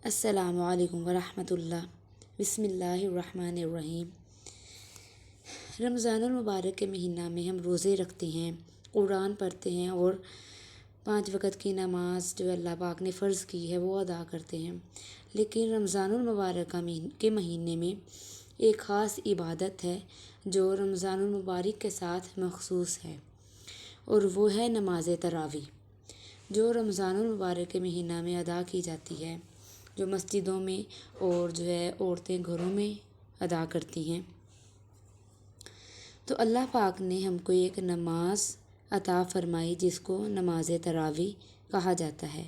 السلام علیکم ورحمۃ اللہ۔ بسم اللہ الرحمن الرحیم۔ رمضان المبارک کے مہینہ میں ہم روزے رکھتے ہیں، قرآن پڑھتے ہیں اور 5 وقت کی نماز جو اللہ پاک نے فرض کی ہے وہ ادا کرتے ہیں۔ لیکن رمضان المبارک کے مہینے میں ایک خاص عبادت ہے جو رمضان المبارک کے ساتھ مخصوص ہے، اور وہ ہے نماز تراویح، جو رمضان المبارک کے مہینہ میں ادا کی جاتی ہے، جو مسجدوں میں اور جو ہے عورتیں گھروں میں ادا کرتی ہیں۔ تو اللہ پاک نے ہم کو ایک نماز عطا فرمائی جس کو نماز تراویح کہا جاتا ہے،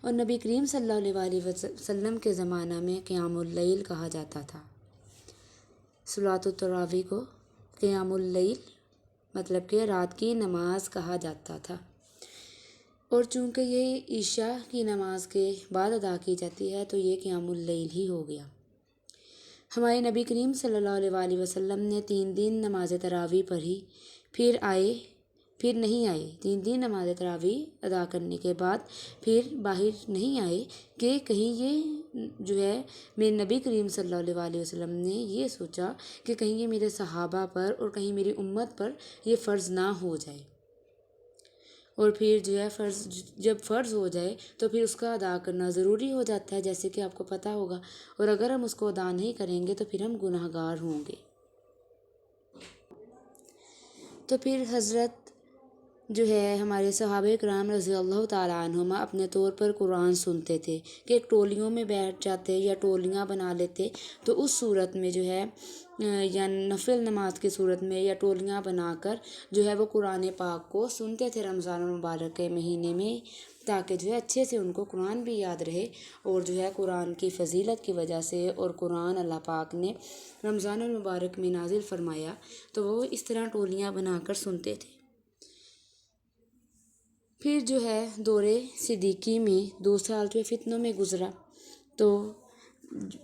اور نبی کریم صلی اللہ علیہ وسلم کے زمانہ میں قیام اللیل کہا جاتا تھا۔ صلاۃ التراویح کو قیام اللیل مطلب کہ رات کی نماز کہا جاتا تھا، اور چونکہ یہ عشاء کی نماز کے بعد ادا کی جاتی ہے تو یہ قیام اللیل ہی ہو گیا۔ ہمارے نبی کریم صلی اللہ علیہ وسلم نے 3 دن نماز تراویح پڑھی، پھر نہیں آئے۔ 3 دن نماز تراویح ادا کرنے کے بعد پھر باہر نہیں آئے کہ کہیں یہ جو ہے میرے نبی کریم صلی اللہ علیہ وسلم نے یہ سوچا کہ کہیں یہ میرے صحابہ پر اور کہیں میری امت پر یہ فرض نہ ہو جائے، اور پھر جو ہے جب فرض ہو جائے تو پھر اس کا ادا کرنا ضروری ہو جاتا ہے، جیسے کہ آپ کو پتہ ہوگا، اور اگر ہم اس کو ادا نہیں کریں گے تو پھر ہم گناہ گار ہوں گے۔ تو پھر حضرت جو ہے ہمارے صحابہ کرام رضی اللہ تعالیٰ عنہما اپنے طور پر قرآن سنتے تھے کہ ایک ٹولیوں میں بیٹھ جاتے یا ٹولیاں بنا لیتے، تو اس صورت میں جو ہے یا نفل نماز کی صورت میں یا ٹولیاں بنا کر جو ہے وہ قرآن پاک کو سنتے تھے رمضان المبارک کے مہینے میں، تاکہ جو ہے اچھے سے ان کو قرآن بھی یاد رہے، اور جو ہے قرآن کی فضیلت کی وجہ سے، اور قرآن اللہ پاک نے رمضان المبارک میں نازل فرمایا تو وہ اس طرح ٹولیاں بنا کر سنتے تھے۔ پھر جو ہے دور صدیقی میں 2 سال جو فتنوں میں گزرا، تو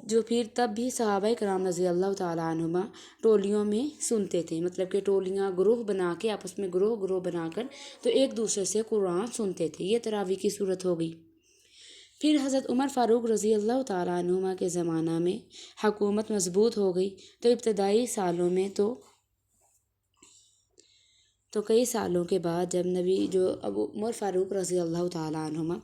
جو پھر تب بھی صحابہ کرام رضی اللہ تعالیٰ عنہما ٹولیوں میں سنتے تھے، مطلب کہ ٹولیاں گروہ بنا کے آپس میں گروہ بنا کر تو ایک دوسرے سے قرآن سنتے تھے۔ یہ تراویح کی صورت ہو گئی۔ پھر حضرت عمر فاروق رضی اللہ تعالیٰ عنہما کے زمانہ میں حکومت مضبوط ہو گئی، تو ابتدائی سالوں میں تو کئی سالوں کے بعد جب ابو عمر فاروق رضی اللہ تعالیٰ عنہما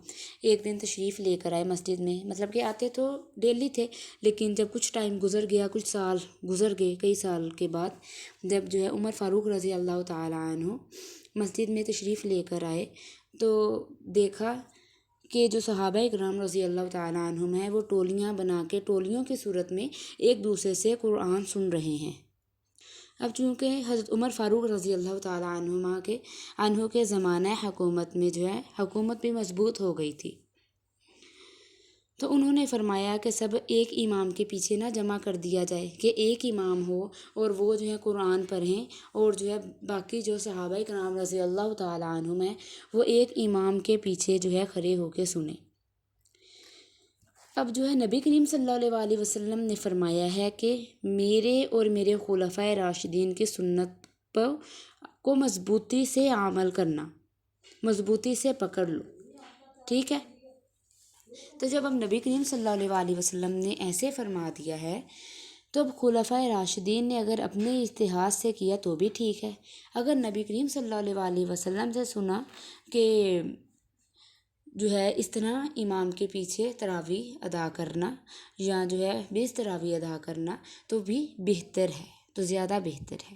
ایک دن تشریف لے کر آئے مسجد میں، مطلب کہ آتے تو ڈیلی تھے، لیکن جب کچھ ٹائم گزر گیا، کچھ سال گزر گئے، کئی سال کے بعد جب جو ہے عمر فاروق رضی اللہ تعالیٰ عنہ مسجد میں تشریف لے کر آئے تو دیکھا کہ جو صحابہ کرام رضی اللہ تعالیٰ عنہم ہیں وہ ٹولیاں بنا کے ٹولیوں کی صورت میں ایک دوسرے سے قرآن سن رہے ہیں۔ اب چونکہ حضرت عمر فاروق رضی اللہ تعالیٰ عنہ کے زمانہ حکومت میں جو ہے حکومت بھی مضبوط ہو گئی تھی، تو انہوں نے فرمایا کہ سب ایک امام کے پیچھے نہ جمع کر دیا جائے، کہ ایک امام ہو اور وہ جو ہے قرآن پڑھیں، اور جو ہے باقی جو صحابہ کرام رضی اللہ تعالیٰ عنہم ہیں وہ ایک امام کے پیچھے جو ہے کھڑے ہو کے سنیں۔ اب جو ہے نبی کریم صلی اللہ علیہ وسلم نے فرمایا ہے کہ میرے اور میرے خلفائے راشدین کی سنت کو مضبوطی سے عمل کرنا، مضبوطی سے پکڑ لو، ٹھیک ہے؟ تو جب اب نبی کریم صلی اللہ علیہ وسلم نے ایسے فرما دیا ہے تو اب خلفائے راشدین نے اگر اپنے اجتہاد سے کیا تو بھی ٹھیک ہے، اگر نبی کریم صلی اللہ علیہ وسلم سے سنا کہ جو ہے اس طرح امام کے پیچھے تراویح ادا کرنا یا جو ہے 20 تراویح ادا کرنا تو بھی بہتر ہے، تو زیادہ بہتر ہے۔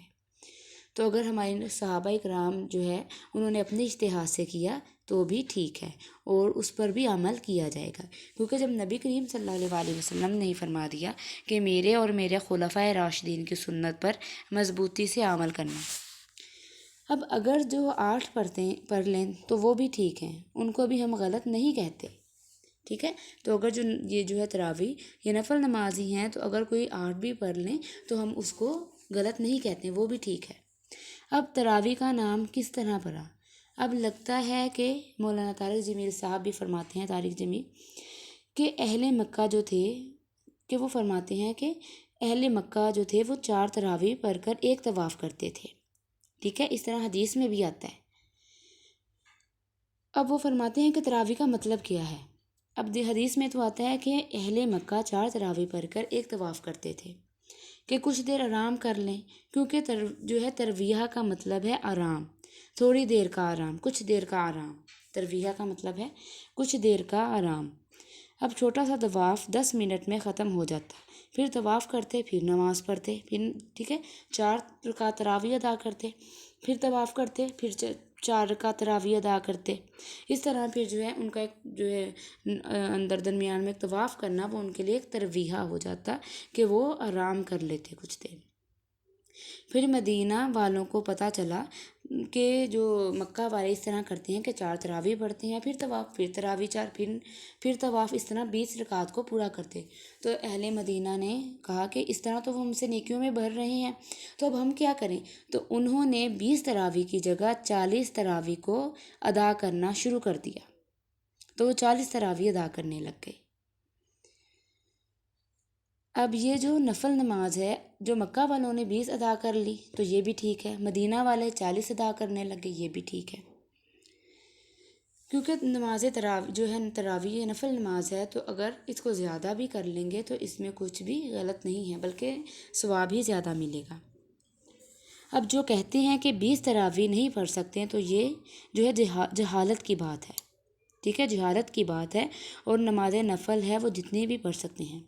تو اگر ہمارے صحابہ کرام جو ہے انہوں نے اپنے اجتہاد سے کیا تو بھی ٹھیک ہے، اور اس پر بھی عمل کیا جائے گا، کیونکہ جب نبی کریم صلی اللہ علیہ وسلم نے فرما دیا کہ میرے اور میرے خلفائے راشدین کی سنت پر مضبوطی سے عمل کرنا، اب اگر جو 8 پڑھ لیں تو وہ بھی ٹھیک ہیں، ان کو بھی ہم غلط نہیں کہتے، ٹھیک ہے؟ تو اگر یہ جو ہے تراویح یہ نفل نماز ہی ہیں تو اگر کوئی 8 بھی پڑھ لیں تو ہم اس کو غلط نہیں کہتے، وہ بھی ٹھیک ہے۔ اب تراویح کا نام کس طرح پڑا؟ اب لگتا ہے کہ مولانا طارق جمیل صاحب بھی فرماتے ہیں، طارق جمیل، کہ اہل مکہ جو تھے کہ وہ فرماتے ہیں کہ اہل مکہ جو تھے وہ 4 تراویح پڑھ کر ایک طواف کرتے تھے، ٹھیک ہے؟ اس طرح حدیث میں بھی آتا ہے۔ اب وہ فرماتے ہیں کہ تراویح کا مطلب کیا ہے؟ اب حدیث میں تو آتا ہے کہ اہل مکہ 4 تراویح پڑھ کر ایک طواف کرتے تھے کہ کچھ دیر آرام کر لیں، کیونکہ جو ہے ترویہ کا مطلب ہے آرام، تھوڑی دیر کا آرام، کچھ دیر کا آرام، ترویہ کا مطلب ہے کچھ دیر کا آرام۔ اب چھوٹا سا طواف 10 منٹ میں ختم ہو جاتا، پھر طواف کرتے، پھر نماز پڑھتے، پھر ٹھیک ہے 4 رکعت تراویح ادا کرتے، پھر طواف کرتے، پھر 4 رکعت تراویح ادا کرتے۔ اس طرح پھر جو ہے ان کا ایک جو ہے اندر درمیان میں طواف کرنا وہ ان کے لیے ایک ترویہ ہو جاتا کہ وہ آرام کر لیتے کچھ دیر۔ پھر مدینہ والوں کو پتہ چلا کہ جو مکہ والے اس طرح کرتے ہیں کہ 4 تراویح پڑھتے ہیں، پھر طواف، پھر تراویح 4، پھر طواف، اس طرح 20 رکعت کو پورا کرتے۔ تو اہل مدینہ نے کہا کہ اس طرح تو وہ ہم سے نیکیوں میں بھر رہے ہیں، تو اب ہم کیا کریں؟ تو انہوں نے 20 تراویح کی جگہ 40 تراویح کو ادا کرنا شروع کر دیا، تو وہ 40 تراویح ادا کرنے لگ گئے۔ اب یہ جو نفل نماز ہے، جو مکہ والوں نے 20 ادا کر لی تو یہ بھی ٹھیک ہے، مدینہ والے 40 ادا کرنے لگے، یہ بھی ٹھیک ہے، کیونکہ نماز جو ہے تراویح نفل نماز ہے، تو اگر اس کو زیادہ بھی کر لیں گے تو اس میں کچھ بھی غلط نہیں ہے، بلکہ ثواب ہی زیادہ ملے گا۔ اب جو کہتے ہیں کہ 20 تراویح نہیں پڑھ سکتے ہیں، تو یہ جو ہے جہالت کی بات ہے، ٹھیک ہے، جہالت کی بات ہے، اور نماز نفل ہے وہ جتنی بھی پڑھ سکتے ہیں،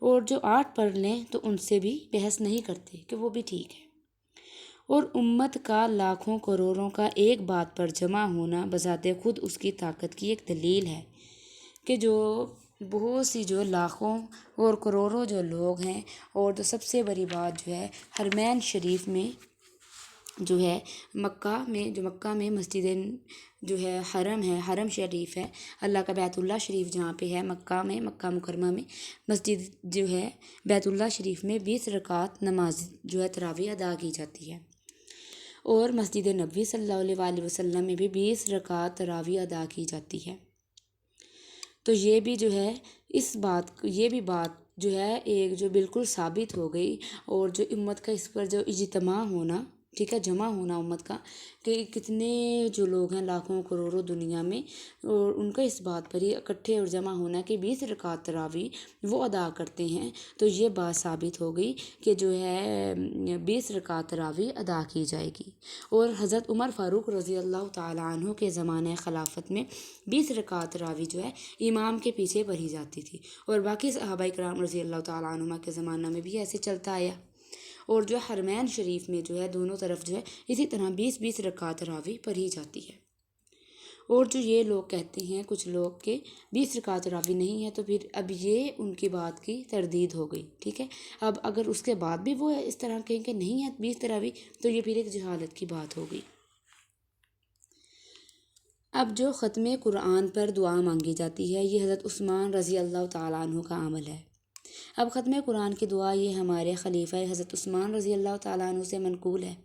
اور جو 8 پڑھ لیں تو ان سے بھی بحث نہیں کرتے کہ وہ بھی ٹھیک ہے۔ اور امت کا لاکھوں کروڑوں کا ایک بات پر جمع ہونا بذات خود اس کی طاقت کی ایک دلیل ہے کہ جو بہت سی جو لاکھوں اور کروڑوں جو لوگ ہیں، اور جو سب سے بڑی بات جو ہے حرمین شریف میں جو ہے مکہ میں مسجد جو ہے حرم ہے، حرم شریف ہے، اللہ کا بیت اللہ شریف جہاں پہ ہے مکہ مکرمہ میں، مسجد جو ہے بیت اللہ شریف میں 20 رکعت نماز جو ہے تراویح ادا کی جاتی ہے، اور مسجد نبوی صلی اللہ علیہ وسلم میں بھی 20 رکعت تراویح ادا کی جاتی ہے۔ تو یہ بھی جو ہے یہ بھی بات جو ہے ایک جو بالکل ثابت ہو گئی، اور جو امت کا اس پر جو اجتماع ہونا، ٹھیک ہے، جمع ہونا امت کا کہ کتنے جو لوگ ہیں لاکھوں کروڑوں دنیا میں، اور ان کا اس بات پر ہی اکٹھے اور جمع ہونا کہ 20 رکعت تراویح وہ ادا کرتے ہیں، تو یہ بات ثابت ہو گئی کہ جو ہے 20 رکعت تراویح ادا کی جائے گی۔ اور حضرت عمر فاروق رضی اللہ تعالیٰ عنہ کے زمانہ خلافت میں 20 رکعت تراویح جو ہے امام کے پیچھے پڑھی جاتی تھی، اور باقی صحابہ کرام رضی اللہ تعالیٰ عنہ کے زمانہ میں بھی ایسے چلتا آیا، اور جو حرمین شریف میں جو ہے دونوں طرف جو ہے اسی طرح 20 رکعت تراویح پڑھی جاتی ہے۔ اور جو یہ لوگ کہتے ہیں کچھ لوگ کہ 20 رکعت تراویح نہیں ہے، تو پھر اب یہ ان کی بات کی تردید ہو گئی، ٹھیک ہے۔ اب اگر اس کے بعد بھی وہ اس طرح کہیں کہ نہیں ہے 20 تراویح، تو یہ پھر ایک جہالت کی بات ہو گئی۔ اب جو ختم قرآن پر دعا مانگی جاتی ہے، یہ حضرت عثمان رضی اللہ تعالیٰ عنہ کا عمل ہے۔ اب ختم قرآن کی دعا یہ ہمارے خلیفہ حضرت عثمان رضی اللہ تعالیٰ عنہ سے منقول ہے۔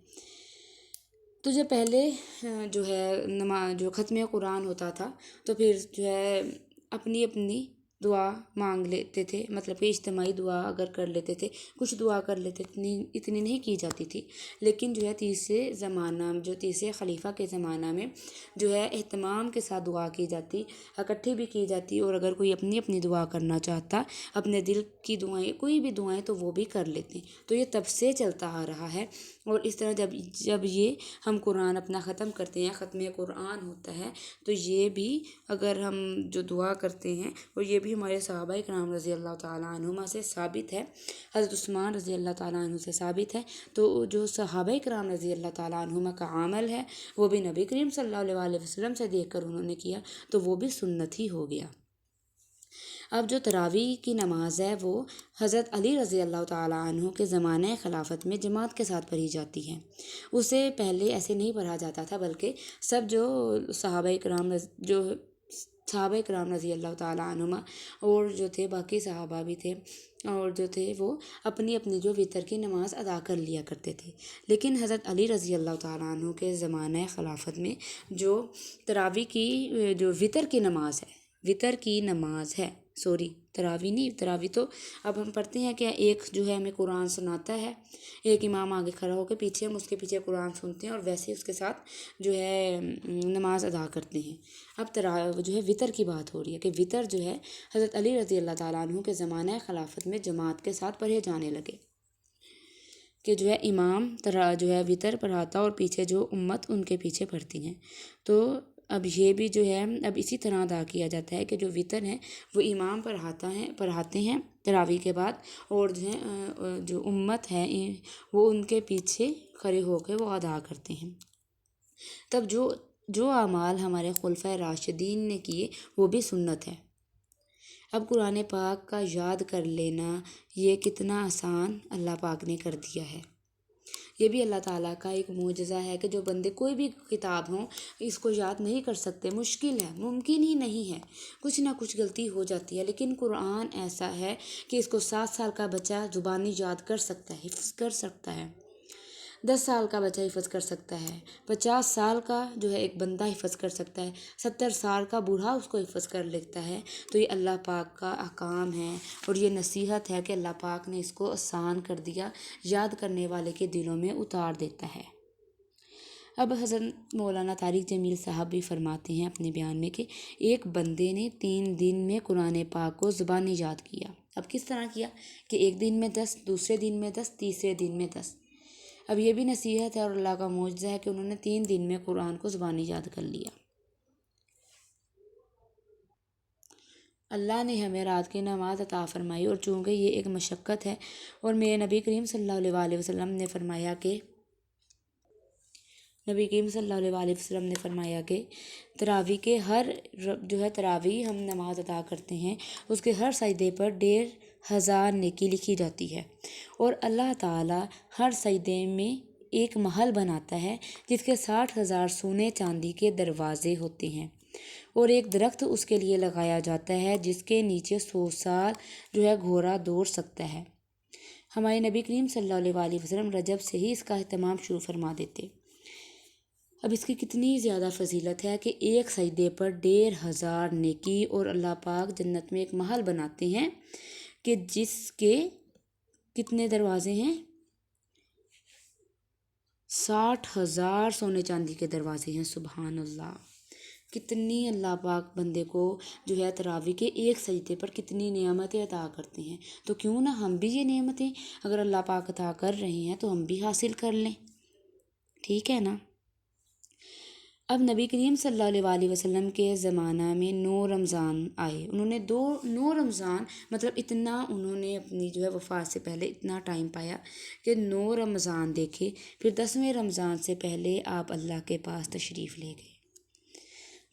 تو جو پہلے جو ہے جو ختم قرآن ہوتا تھا، تو پھر جو ہے اپنی دعا مانگ لیتے تھے، مطلب کہ اجتماعی دعا اگر کر لیتے تھے، کچھ دعا کر لیتے، اتنی نہیں کی جاتی تھی، لیکن جو ہے تیسرے خلیفہ کے زمانہ میں جو ہے اہتمام کے ساتھ دعا کی جاتی، اکٹھی بھی کی جاتی، اور اگر کوئی اپنی دعا کرنا چاہتا، اپنے دل کی دعائیں، کوئی بھی دعائیں، تو وہ بھی کر لیتے۔ تو یہ تب سے چلتا آ رہا ہے، اور اس طرح جب یہ ہم قرآن اپنا ختم کرتے ہیں، ختم قرآن ہوتا ہے، تو یہ بھی اگر ہم جو دعا کرتے ہیں، اور یہ بھی ہمارے صحابہ کرام رضی اللہ تعالیٰ عنہما سے ثابت ہے، حضرت عثمان رضی اللہ تعالیٰ عنہ سے ثابت ہے، تو جو صحابہ کرام رضی اللہ تعالیٰ عنہما کا عمل ہے، وہ بھی نبی کریم صلی اللہ علیہ وسلم سے دیکھ کر انہوں نے کیا، تو وہ بھی سنت ہی ہو گیا۔ اب جو تراویح کی نماز ہے وہ حضرت علی رضی اللہ تعالیٰ عنہ کے زمانہ خلافت میں جماعت کے ساتھ پڑھی جاتی ہے۔ اسے پہلے ایسے نہیں پڑھا جاتا تھا، بلکہ سب جو صحابہ کرام رضی اللہ تعالیٰ عنہ اور جو تھے باقی صحابہ بھی تھے، اور جو تھے وہ اپنی جو وطر کی نماز ادا کر لیا کرتے تھے، لیکن حضرت علی رضی اللہ تعالیٰ عنہ کے زمانہ خلافت میں جو تراویح کی جو وطر کی نماز ہے، تراوی نہیں، تراوی تو اب ہم پڑھتے ہیں کہ ایک جو ہے ہمیں قرآن سناتا ہے، ایک امام آگے کھڑا ہو کے پیچھے ہم اس کے پیچھے قرآن سنتے ہیں اور ویسے اس کے ساتھ جو ہے نماز ادا کرتے ہیں۔ اب جو ہے وطر کی بات ہو رہی ہے کہ وطر جو ہے حضرت علی رضی اللہ تعالیٰ عنہ کے زمانہ خلافت میں جماعت کے ساتھ پڑھے جانے لگے، کہ جو ہے امام جو ہے وطر پڑھاتا اور پیچھے جو امت ان کے پیچھے پڑھتی ہیں۔ تو اب یہ بھی جو ہے اب اسی طرح ادا کیا جاتا ہے کہ جو وطر ہے وہ امام پڑھاتے ہیں تراویح کے بعد، اور جو ہے جو امت ہے وہ ان کے پیچھے کھڑے ہو کے وہ ادا کرتے ہیں۔ تب جو اعمال ہمارے خلفۂ راشدین نے کیے وہ بھی سنت ہے۔ اب قرآن پاک کا یاد کر لینا یہ کتنا آسان اللہ پاک نے کر دیا ہے۔ یہ بھی اللہ تعالیٰ کا ایک معجزہ ہے کہ جو بندے کوئی بھی کتاب ہوں اس کو یاد نہیں کر سکتے، مشکل ہے، ممکن ہی نہیں ہے، کچھ نہ کچھ غلطی ہو جاتی ہے، لیکن قرآن ایسا ہے کہ اس کو 7 سال کا بچہ زبانی یاد کر سکتا ہے، حفظ کر سکتا ہے، 10 سال کا بچہ حفظ کر سکتا ہے، 50 سال کا جو ہے ایک بندہ حفظ کر سکتا ہے، 70 سال کا بوڑھا اس کو حفظ کر لیتا ہے۔ تو یہ اللہ پاک کا احکام ہے اور یہ نصیحت ہے کہ اللہ پاک نے اس کو آسان کر دیا، یاد کرنے والے کے دلوں میں اتار دیتا ہے۔ اب حضرت مولانا طارق جمیل صاحب بھی فرماتے ہیں اپنے بیان میں کہ ایک بندے نے 3 دن میں قرآن پاک کو زبانی یاد کیا۔ اب کس طرح کیا کہ ایک دن میں 10، دوسرے دن میں 10، تیسرے دن میں 10۔ اب یہ بھی نصیحت ہے اور اللہ کا معجزہ ہے کہ انہوں نے 3 دن میں قرآن کو زبانی یاد کر لیا۔ اللہ نے ہمیں رات کی نماز عطا فرمائی، اور چونکہ یہ ایک مشقت ہے، اور میرے نبی کریم صلی اللہ علیہ وسلم نے فرمایا کہ تراویح کے تراویح ہم نماز ادا کرتے ہیں اس کے ہر سجدے پر 1500 نیکی لکھی جاتی ہے، اور اللہ تعالیٰ ہر سجدے میں ایک محل بناتا ہے جس کے 60,000 سونے چاندی کے دروازے ہوتے ہیں، اور ایک درخت اس کے لیے لگایا جاتا ہے جس کے نیچے 100 سال جو ہے گھوڑا دوڑ سکتا ہے۔ ہمارے نبی کریم صلی اللہ علیہ وسلم رجب سے ہی اس کا اہتمام شروع فرما دیتے۔ اب اس کی کتنی زیادہ فضیلت ہے کہ ایک سجدے پر 1500 نیکی، اور اللہ پاک جنت میں ایک محل بناتے ہیں کہ جس کے کتنے دروازے ہیں؟ 60,000 سونے چاندی کے دروازے ہیں۔ سبحان اللہ، کتنی اللہ پاک بندے کو جو ہے تراویح کے ایک سجدے پر کتنی نعمتیں عطا کرتے ہیں۔ تو کیوں نہ ہم بھی یہ نعمتیں اگر اللہ پاک عطا کر رہے ہیں تو ہم بھی حاصل کر لیں، ٹھیک ہے نا؟ اب نبی کریم صلی اللہ علیہ وسلم کے زمانہ میں 9 رمضان آئے، انہوں نے 9 رمضان مطلب اتنا انہوں نے اپنی جو ہے وفات سے پہلے اتنا ٹائم پایا کہ 9 رمضان دیکھے، پھر 10ویں رمضان سے پہلے آپ اللہ کے پاس تشریف لے گئے،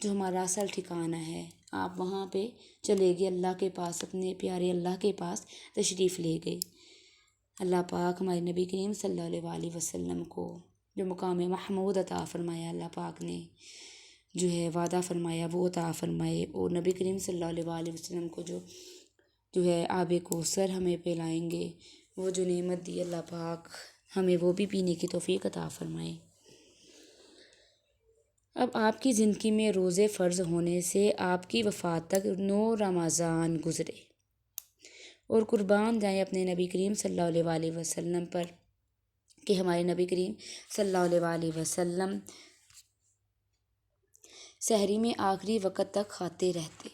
جو ہمارا اصل ٹھکانہ ہے، آپ وہاں پہ چلے گئے اللہ کے پاس، اپنے پیارے اللہ کے پاس تشریف لے گئے۔ اللہ پاک ہمارے نبی کریم صلی اللہ علیہ وسلم کو جو مقام محمود عطا فرمایا، اللہ پاک نے جو ہے وعدہ فرمایا وہ عطا فرمائے، اور نبی کریم صلی اللہ علیہ وسلم کو جو ہے آب کوثر ہمیں پلائیں گے، وہ جو نعمت دی اللہ پاک ہمیں وہ بھی پینے کی توفیق عطا فرمائے۔ اب آپ کی زندگی میں روزے فرض ہونے سے آپ کی وفات تک 9 رمضان گزرے، اور قربان جائیں اپنے نبی کریم صلی اللہ علیہ وسلم پر کہ ہمارے نبی کریم صلی اللہ علیہ وسلم سحری میں آخری وقت تک کھاتے رہتے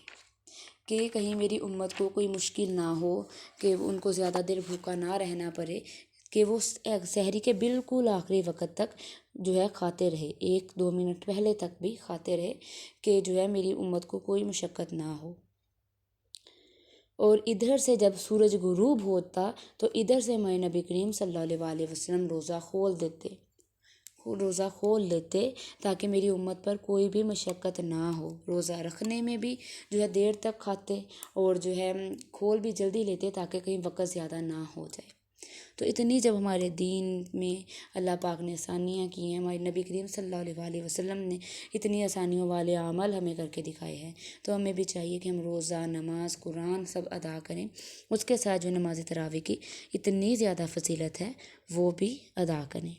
کہ کہیں میری امت کو کوئی مشکل نہ ہو، کہ ان کو زیادہ دیر بھوکا نہ رہنا پڑے، کہ وہ سحری کے بالکل آخری وقت تک جو ہے کھاتے رہے، 1-2 منٹ پہلے تک بھی کھاتے رہے کہ جو ہے میری امت کو کوئی مشقت نہ ہو۔ اور ادھر سے جب سورج غروب ہوتا تو ادھر سے ہمارے نبی کریم صلی اللہ علیہ وسلم روزہ کھول لیتے تاکہ میری امت پر کوئی بھی مشقت نہ ہو۔ روزہ رکھنے میں بھی جو ہے دیر تک کھاتے، اور جو ہے کھول بھی جلدی لیتے تاکہ کہیں وقت زیادہ نہ ہو جائے۔ تو اتنی جب ہمارے دین میں اللہ پاک نے آسانیاں کی ہیں، ہمارے نبی کریم صلی اللہ علیہ وسلم نے اتنی آسانیوں والے عمل ہمیں کر کے دکھائے ہیں، تو ہمیں بھی چاہیے کہ ہم روزہ، نماز، قرآن سب ادا کریں، اس کے ساتھ جو نماز تراویح کی اتنی زیادہ فضیلت ہے وہ بھی ادا کریں۔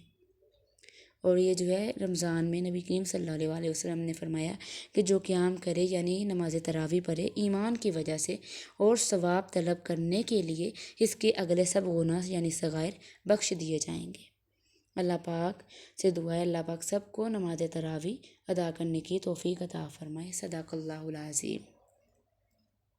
اور یہ جو ہے رمضان میں نبی کریم صلی اللہ علیہ وسلم نے فرمایا کہ جو قیام کرے یعنی نماز تراویح پڑھے ایمان کی وجہ سے اور ثواب طلب کرنے کے لیے اس کے اگلے سب گناہ یعنی صغائر بخش دیے جائیں گے۔ اللہ پاک سے دعا ہے اللہ پاک سب کو نماز تراویح ادا کرنے کی توفیق عطا فرمائے۔ صدق اللہ العظیم۔